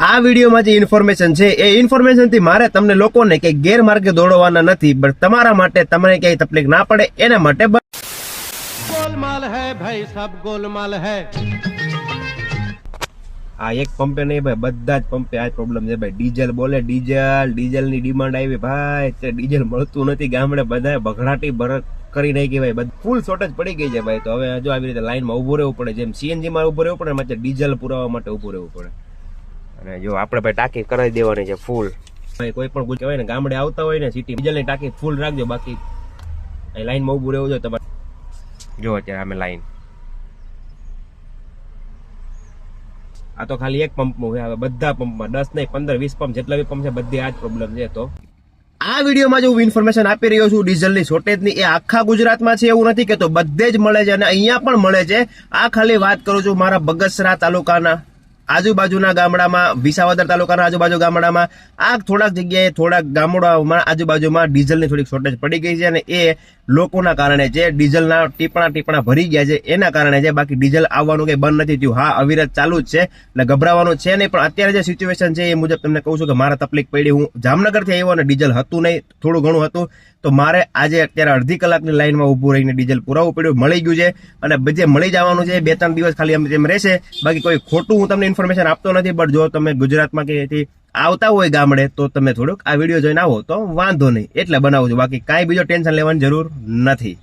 આ વિડીયોમાં જે ઇન્ફોર્મેશન છે એ ઇન્ફોર્મેશન થી મારે તમને લોકોને કઈ ગેરમાર્ગે દોડવાના નથી, પણ તમારા માટે તમને કઈ તકલીફ ના પડે એના માટે गोलमाल है भाई, सब गोलमाल है। આ એક પંપે નહીં ભાઈ, બધા જ પંપે આ પ્રોબ્લેમ છે ભાઈ. ડીઝલ બોલે ડીઝલ ની ડિમાન્ડ આવી ભાઈ, તે ડીઝલ મળતું નથી. ગામડે બધા બઘડાટી કરી નાખી ભાઈ, ફૂલ શોર્ટેજ પડી ગઈ છે ભાઈ. તો હવે જો આવી રીતે લાઈનમાં ઉભું રહેવું પડે, જેમ સીએનજી માં ઉભું રહેવું પડે એમાં ડીઝલ પુરાવા માટે ઉભું રહેવું પડે. અને જો આપણે ભાઈ ટાંકી કરાવી દેવાની છે ફૂલ. ભાઈ કોઈ પણ કહેવાય ને ગામડે આવતા હોય ને સિટી, ડીઝલ ની ટાંકી ફૂલ રાખજો, બાકી લાઈનમાં ઉભું રહેવું જોઈએ તમારે. જો અત્યારે અમે લાઈન, આ તો ખાલી એક પંપમાં હોય, હવે બધા પંપમાં 10 નહીં 15 20 પંપ જેટલા બી પંપ છે બધી આ જ પ્રોબ્લેમ છે. તો આ વિડીયોમાં જો હું ઇન્ફોર્મેશન આપી રહ્યો છું ડીઝલની શોર્ટેજની, એ આખા ગુજરાતમાં છે એવું નથી કે તો બધે જ મળે છે અને અહીંયા પણ મળે છે. આ ખાલી વાત કરું છું મારા બગસરા તાલુકાના આજુબાજુના ગામડામાં, વિસાવદર તાલુકાના આજુબાજુ ગામડામાં, આ થોડાક જગ્યાએ થોડાક ગામડાઓમાં આજુબાજુમાં ડીઝલની થોડીક શોર્ટેજ પડી ગઈ છે અને એ લોકોના કારણે છે. ડીઝલના ટીપણા ભરી ગયા છે એના કારણે છે, બાકી ડીઝલ આવવાનું કઈ બંધ નથી થયું. હા, અવિરત ચાલુ જ છે એટલે ગભરાવાનું છે નહીં. પણ અત્યારે જે સિચ્યુએશન છે એ મુજબ તમને કહું છું કે મારા તકલીફ પડી. હું જામનગરથી આવ્યો અને ડીઝલ હતું નહીં, થોડું ઘણું હતું, તો મારે આજે અત્યારે અડધી કલાકની લાઈનમાં ઉભું રહીને ડીઝલ પુરાવવું પડ્યું. મળી ગયું છે અને જે મળી જવાનું છે 2-3 દિવસ ખાલી એમ રહેશે. બાકી કોઈ ખોટું હું તમને ઇન્ફોર્મેશન આપતો નથી, બટ જો તમે ગુજરાતમાં કે આવતા હોય ગામડે તો તમે થોડુંક આ વિડીયો જોઈને આવો તો વાંધો નહીં, એટલે બનાવું છું. બાકી કાંઈ બીજો ટેન્શન લેવાની જરૂર નથી.